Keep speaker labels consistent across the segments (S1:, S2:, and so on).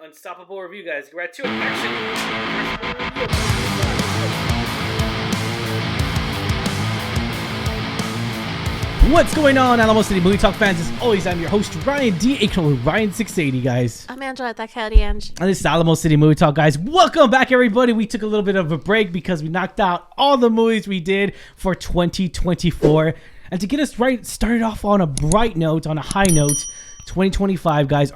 S1: Unstoppable review, guys. Get right to it. Action. What's going on, Alamo City Movie Talk fans? As always, I'm your host, Ryan D. Ryan680, guys.
S2: I'm Angela, that Cody Ange.
S1: And this is Alamo City Movie Talk, guys. Welcome back, everybody. We took a little bit of a break because we knocked out all the movies we did for 2024. And to get us started off on a bright note, on a high note, 2025, guys.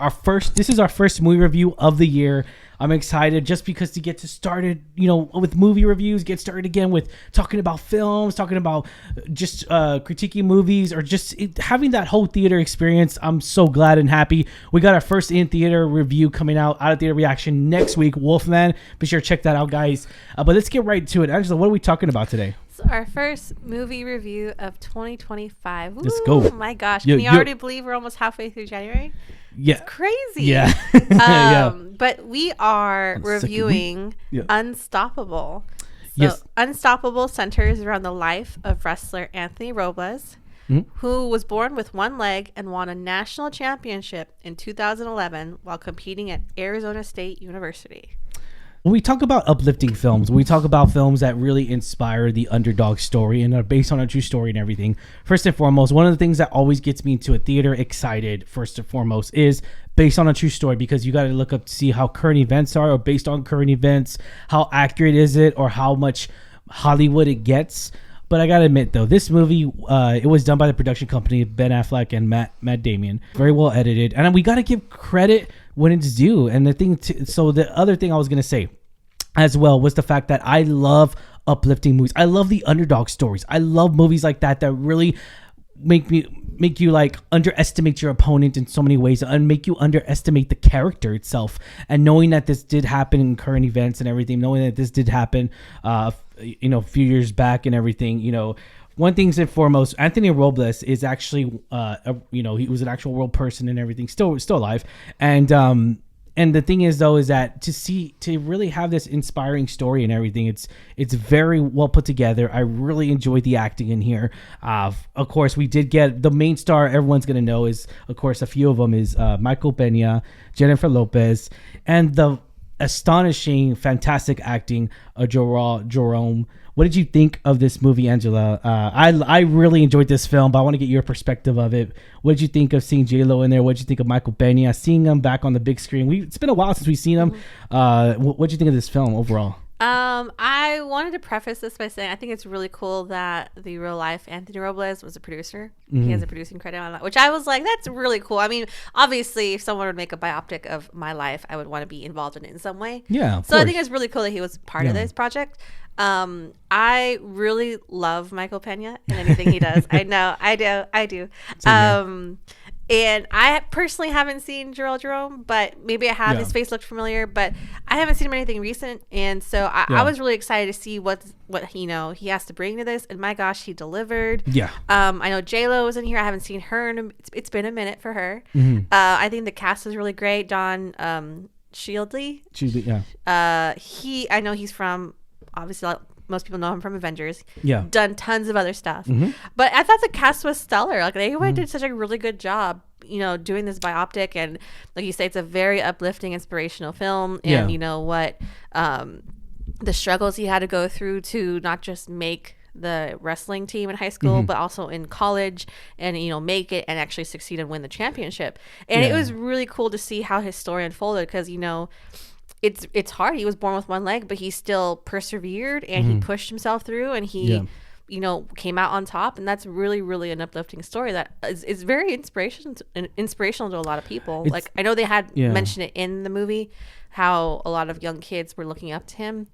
S1: This is our first movie review of the year. I'm excited just because to get started, with movie reviews, get started again with talking about films, talking about just critiquing movies, or just having that whole theater experience. I'm so glad and happy. We got our first in-theater review coming out of theater reaction next week, Wolfman. Be sure to check that out, guys. But let's get right to it. Angela, what are we talking about today?
S2: So our first movie review of 2025. Ooh,
S1: let's go.
S2: My gosh. Can you already believe we're almost halfway through January?
S1: Yeah.
S2: It's crazy.
S1: Yeah.
S2: But we are reviewing Unstoppable. So
S1: Yes.
S2: Unstoppable centers around the life of wrestler Anthony Robles, who was born with one leg and won a national championship in 2011 while competing at Arizona State University.
S1: When we talk about uplifting films, we talk about films that really inspire the underdog story and are based on a true story and everything. First and foremost, one of the things that always gets me into a theater excited, first and foremost, is based on a true story, because you got to look up to see how current events are, or based on current events, how accurate is it, or how much Hollywood it gets. But I got to admit, though, this movie, it was done by the production company, Ben Affleck and Matt Damon. Very well edited. And we got to give credit when it's due. And the other thing I was going to say as well was the fact that I love uplifting movies. I love the underdog stories. I love movies like that really make you like underestimate your opponent in so many ways, and make you underestimate the character itself. And knowing that this did happen in current events and everything, knowing that this did happen a few years back and everything, one thing's and foremost, Anthony Robles is actually he was an actual real person and everything, still alive. And the thing is, though, is that to really have this inspiring story and everything, it's very well put together. I really enjoyed the acting in here. Of course, we did get the main star. Everyone's gonna know is, of course, a few of them is Michael Pena, Jennifer Lopez, and the astonishing, fantastic acting of Jharrel Jerome. What did you think of this movie, Angela? I really enjoyed this film, but I want to get your perspective of it. What did you think of seeing J-Lo in there? What did you think of Michael Pena? Seeing him back on the big screen. It's been a while since we've seen him. What did you think of this film overall?
S2: I wanted to preface this by saying I think it's really cool that the real life Anthony Robles was a producer. He has a producing credit on that, which I was like, that's really cool. I mean, obviously, if someone would make a biopic of my life, I would want to be involved in it in some way.
S1: Yeah.
S2: So I think it's really cool that he was part of this project. I really love Michael Pena and anything he does. I know, I do. And I personally haven't seen Jharrel Jerome, but maybe I have. His face looked familiar, but I haven't seen him anything recent. And so I was really excited to see what he has to bring to this. And my gosh, he delivered. Yeah. I know J-Lo was in here. I haven't seen her. It's been a minute for her. I think the cast is really great. Don Cheadle. Yeah. I know he's from, obviously, most people know him from Avengers. Yeah. Done tons of other stuff. But I thought the cast was stellar. Like, they did such a really good job, doing this biopic. And like you say, it's a very uplifting, inspirational film. And the struggles he had to go through to not just make the wrestling team in high school, but also in college, and make it and actually succeed and win the championship. And it was really cool to see how his story unfolded, because it's hard. He was born with one leg, but he still persevered, and he pushed himself through, and he came out on top. And that's really, really an uplifting story that is very inspirational to a lot of people. Like, I know they had mentioned it in the movie, how a lot of young kids were looking up to him.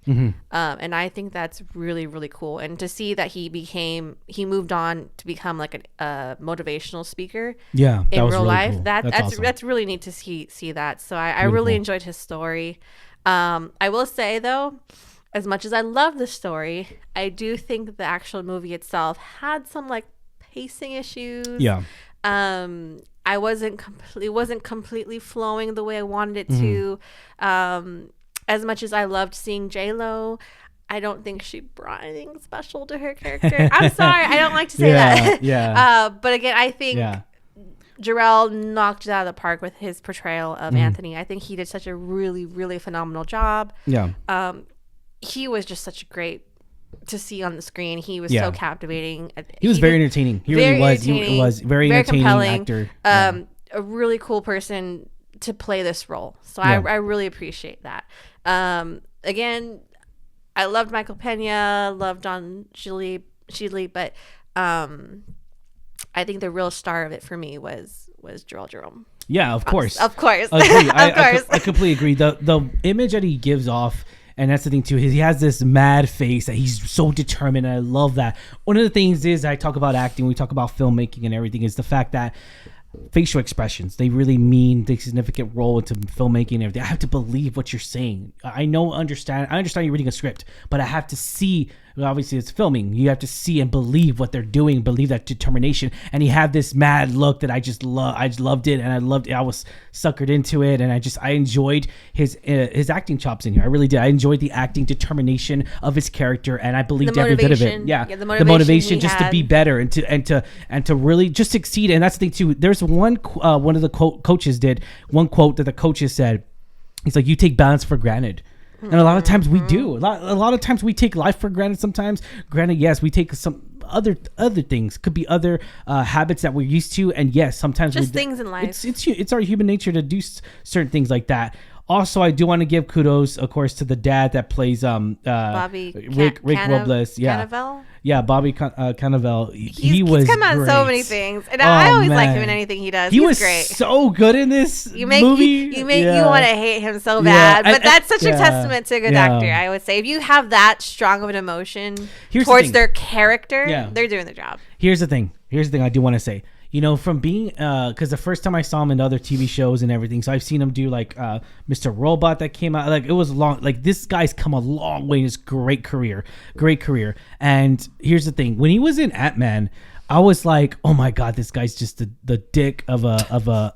S2: And I think that's really, really cool. And to see that he moved on to become like a motivational speaker in real really life, cool. That's awesome. That's really neat to see that. So I really enjoyed his story. I will say, though, as much as I love the story, I do think the actual movie itself had some like pacing issues. Yeah. I wasn't completely flowing the way I wanted it to. As much as I loved seeing J-Lo, I don't think she brought anything special to her character. I'm sorry, I don't like to say that. Yeah. But again, I think Jharrel knocked it out of the park with his portrayal of Anthony. I think he did such a really, really phenomenal job.
S1: Yeah.
S2: He was just such a great to see on the screen. He was so captivating.
S1: He was very entertaining. He really was. He was very entertaining
S2: compelling
S1: actor.
S2: A really cool person to play this role. So I really appreciate that. Again, I loved Michael Pena, loved Don Cheadle, but I think the real star of it for me was Jharrel Jerome.
S1: Yeah, of course.
S2: Of course.
S1: I completely agree. The image that he gives off, and that's the thing too, he has this mad face that he's so determined, and I love that. One of the things is I talk about acting, we talk about filmmaking and everything, is the fact that facial expressions, they really mean the significant role into filmmaking and everything. I have to believe what you're saying. I understand you're reading a script, but I have to see. Obviously it's filming, you have to see and believe what they're doing, believe that determination. And he had this mad look that I just loved it, and I was suckered into it, and I enjoyed his acting chops in here. I really did. I enjoyed the acting determination of his character, and I believed every bit of it. The motivation just to be better and to really just succeed. And that's the thing too, there's one of the coaches did one quote that the coaches said. He's like, you take balance for granted. And a lot of times we do. A lot of times we take life for granted sometimes. Granted, yes, we take some other things. Could be other habits that we're used to. And yes, sometimes
S2: things in life.
S1: It's our human nature to do certain things like that. Also, I do want to give kudos, of course, to the dad that plays
S2: Bobby
S1: Rick Robles. Yeah.
S2: Cannavale?
S1: Yeah, Bobby Cannavale.
S2: He's come out in so many things, and I always like him in anything he does. He's great.
S1: So good in this movie.
S2: You want to hate him so bad, but that's such a testament to a good actor. I would say if you have that strong of an emotion towards their character, they're doing the job.
S1: Here's the thing I do want to say. From being, because the first time I saw him in other TV shows and everything, so I've seen him do like Mr. Robot that came out, like it was long, like this guy's come a long way in his great career. And here's the thing, when he was in Ant-Man, I was like, oh my God, this guy's just the dick of the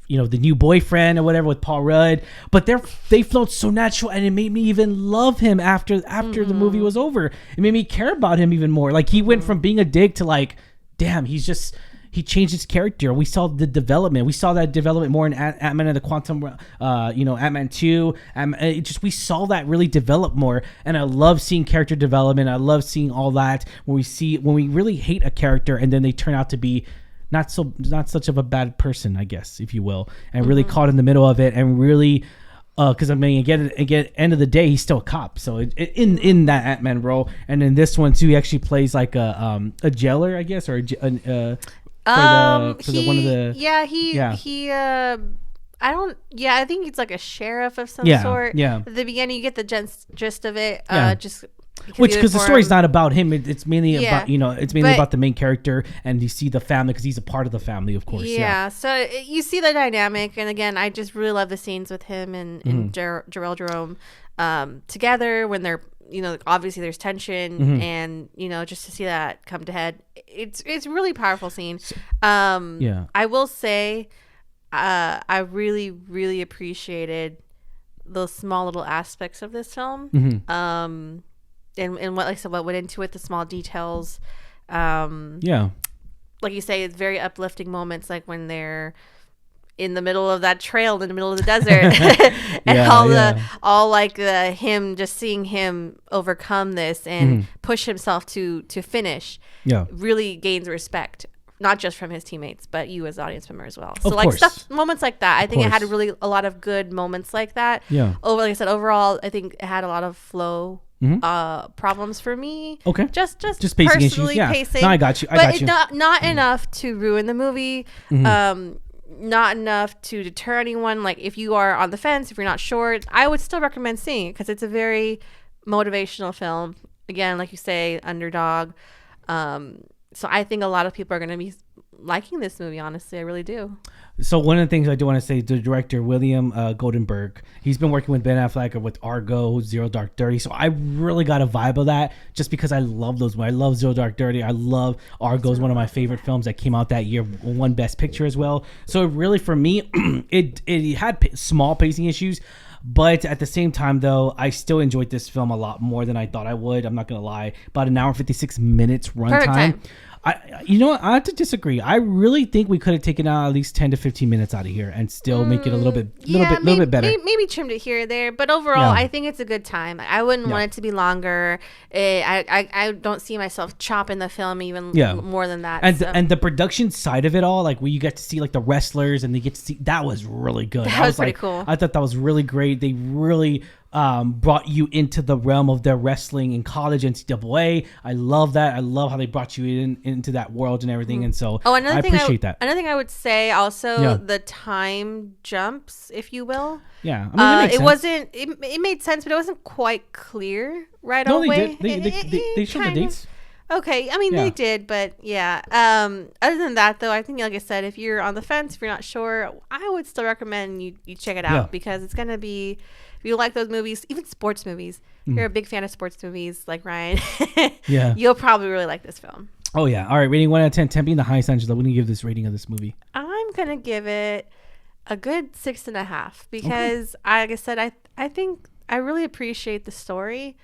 S1: new boyfriend or whatever with Paul Rudd, but they felt so natural, and it made me even love him after the movie was over. It made me care about him even more. Like he went from being a dick to like, damn, he changed his character. We saw the development. We saw that development more in Ant-Man and the Quantum, Ant-Man 2. We saw that really develop more. And I love seeing character development. I love seeing all that when we really hate a character and then they turn out to be not such of a bad person, I guess, if you will, and really caught in the middle of it and really. Because again, end of the day, he's still a cop. So in that Ant-Man role, and in this one too, he actually plays like a jailer, I guess, or I think it's like a sheriff of some sort. Yeah. At the beginning, you get the gist of it. Because the story's not about him. It's mainly about about the main character, and you see the family because he's a part of the family, of course.
S2: Yeah. So you see the dynamic, and again, I just really love the scenes with him and Jharrel Jerome together when they're. Obviously there's tension and, just to see that come to head, it's a really powerful scene. I will say, I really, really appreciated those small little aspects of this film. And what, like I said, what went into it, the small details. Like you say, it's very uplifting moments, like when they're in the middle of that trail in the middle of the desert and him just seeing him overcome this and push himself to finish really gains respect, not just from his teammates but you as the audience member as well. So moments like that, I think it had a lot of good moments like that. Like I said, overall I think it had a lot of flow problems for me. Just
S1: pacing issues.
S2: Pacing.
S1: No, I got you.
S2: Not enough to ruin the movie. Not enough to deter anyone. Like if you are on the fence, if you're not sure, I would still recommend seeing it because it's a very motivational film. Again, like you say, underdog. So I think a lot of people are going to be liking this movie. Honestly, I really do.
S1: So one of the things I do want to say, the director William Goldenberg, he's been working with Ben Affleck with Argo, Zero Dark 30. So I really got a vibe of that just because I love those. I love Zero Dark 30. I love Argo, is one of my favorite films that came out that year, won Best Picture as well. So really for me, it had small pacing issues. But at the same time, though, I still enjoyed this film a lot more than I thought I would. I'm not going to lie. About an hour and 56 minutes runtime. You know what? I have to disagree. I really think we could have taken out at least 10 to 15 minutes out of here and still make it a little bit better.
S2: Maybe trimmed it here or there, but overall, I think it's a good time. I wouldn't want it to be longer. I don't see myself chopping the film even more than that.
S1: And the production side of it all, like where you get to see like the wrestlers and they get to see, that was really good.
S2: That was pretty cool.
S1: I thought that was really great. They really brought you into the realm of their wrestling in college, NCAA. I love that. I love how they brought you into that world and everything. And so I appreciate that.
S2: Another thing I would say also, the time jumps, if you will.
S1: Yeah. I mean,
S2: it wasn't, it made sense, but it wasn't quite clear right away.
S1: They showed the dates.
S2: Okay, I mean they did, but yeah. Other than that, though, I think, like I said, if you're on the fence, if you're not sure, I would still recommend you check it out because it's gonna be. If you like those movies, even sports movies, if you're a big fan of sports movies like Ryan, you'll probably really like this film.
S1: Oh yeah. All right, rating 1 out of 10. 10 being the highest, Angela. What do you give this rating of this movie?
S2: I'm gonna give it a good 6.5 because, like I said, I think I really appreciate the story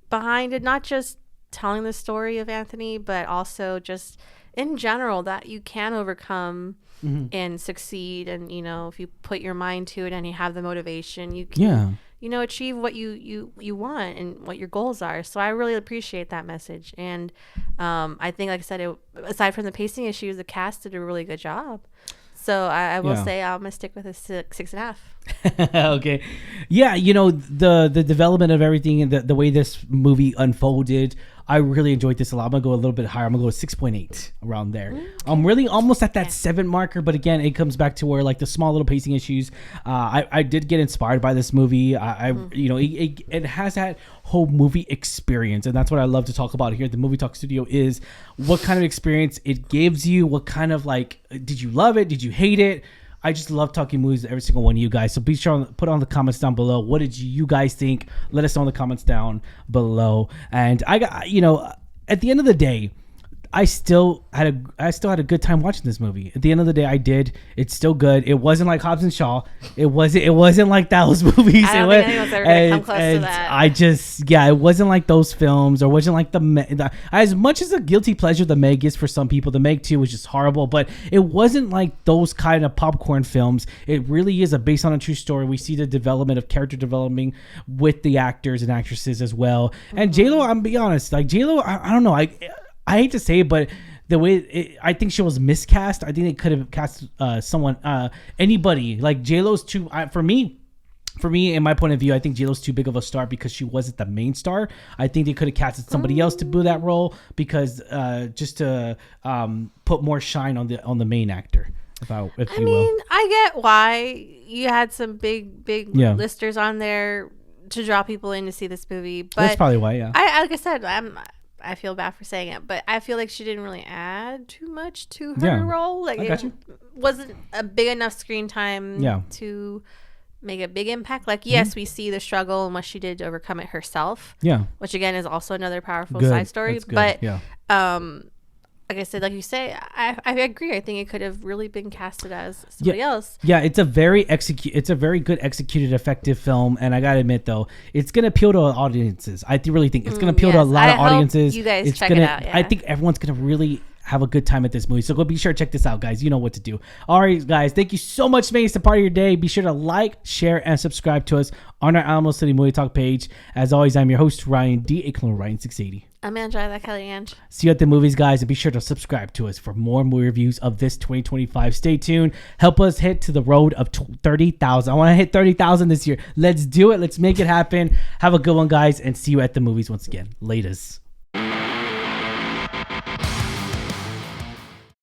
S2: behind it, not just telling the story of Anthony, but also just in general that you can overcome and succeed, and if you put your mind to it and you have the motivation, you can achieve what you want and what your goals are. So I really appreciate that message, and I think, like I said, aside from the pacing issues, the cast did a really good job. So I will say I'm gonna stick with a 6.5.
S1: Okay. Yeah, the development of everything and the way this movie unfolded, I really enjoyed this a lot. I'm gonna go a little bit higher. I'm gonna go with 6.8 around there. I'm really almost at that 7 marker, but again, it comes back to where like the small little pacing issues. I did get inspired by this movie. It has that whole movie experience, and that's what I love to talk about here at the Movie Talk Studio is what kind of experience it gives you. What kind of did you love it? Did you hate it? I just love talking movies to every single one of you guys. So be sure to put on the comments down below. What did you guys think? Let us know in the comments down below. And I got, at the end of the day, I still had a good time watching this movie. At the end of the day, I did. It's still good. It wasn't like Hobbs and Shaw. It wasn't like those movies.
S2: I don't think anyone's ever gonna come close to that.
S1: It wasn't like those films, or wasn't like as much as a guilty pleasure the Meg is for some people. The Meg 2 was just horrible, but it wasn't like those kind of popcorn films. It really is based on a true story. We see the development of character developing with the actors and actresses as well. And J-Lo, I'm be honest, like J-Lo, I don't know, I hate to say it, but the way I think she was miscast. I think they could have cast someone, anybody. Like J-Lo's too. For me, in my point of view, I think J-Lo's too big of a star because she wasn't the main star. I think they could have casted somebody else to do that role because just to put more shine on the main actor. I mean,
S2: I get why you had some big listers on there to draw people in to see this movie, but
S1: that's probably why. Yeah,
S2: like I said, I feel bad for saying it, but I feel like she didn't really add too much to her role. Like it wasn't a big enough screen time to make a big impact. Like, yes, we see the struggle and what she did to overcome it herself. Yeah. Which again is also another powerful side story. But like I said, like you say, I agree. I think it could have really been casted as somebody else.
S1: Yeah, it's a very good executed, effective film. And I gotta admit, though, it's gonna appeal to audiences. I really think it's gonna appeal to a lot of audiences.
S2: You guys check it out. Yeah.
S1: I think everyone's gonna really have a good time at this movie. So go be sure to check this out, guys. You know what to do. All right, guys. Thank you so much for making this a part of your day. Be sure to like, share, and subscribe to us on our Alamo City Movie Talk page. As always, I'm your host, Ryan D. Ryan 680.
S2: I'm Angela Kelly Ange.
S1: See you at the movies, guys, and be sure to subscribe to us for more movie reviews of this 2025. Stay tuned. Help us hit to the road of 30,000. I want to hit 30,000 this year. Let's do it. Let's make it happen. Have a good one, guys, and see you at the movies once again. Laters.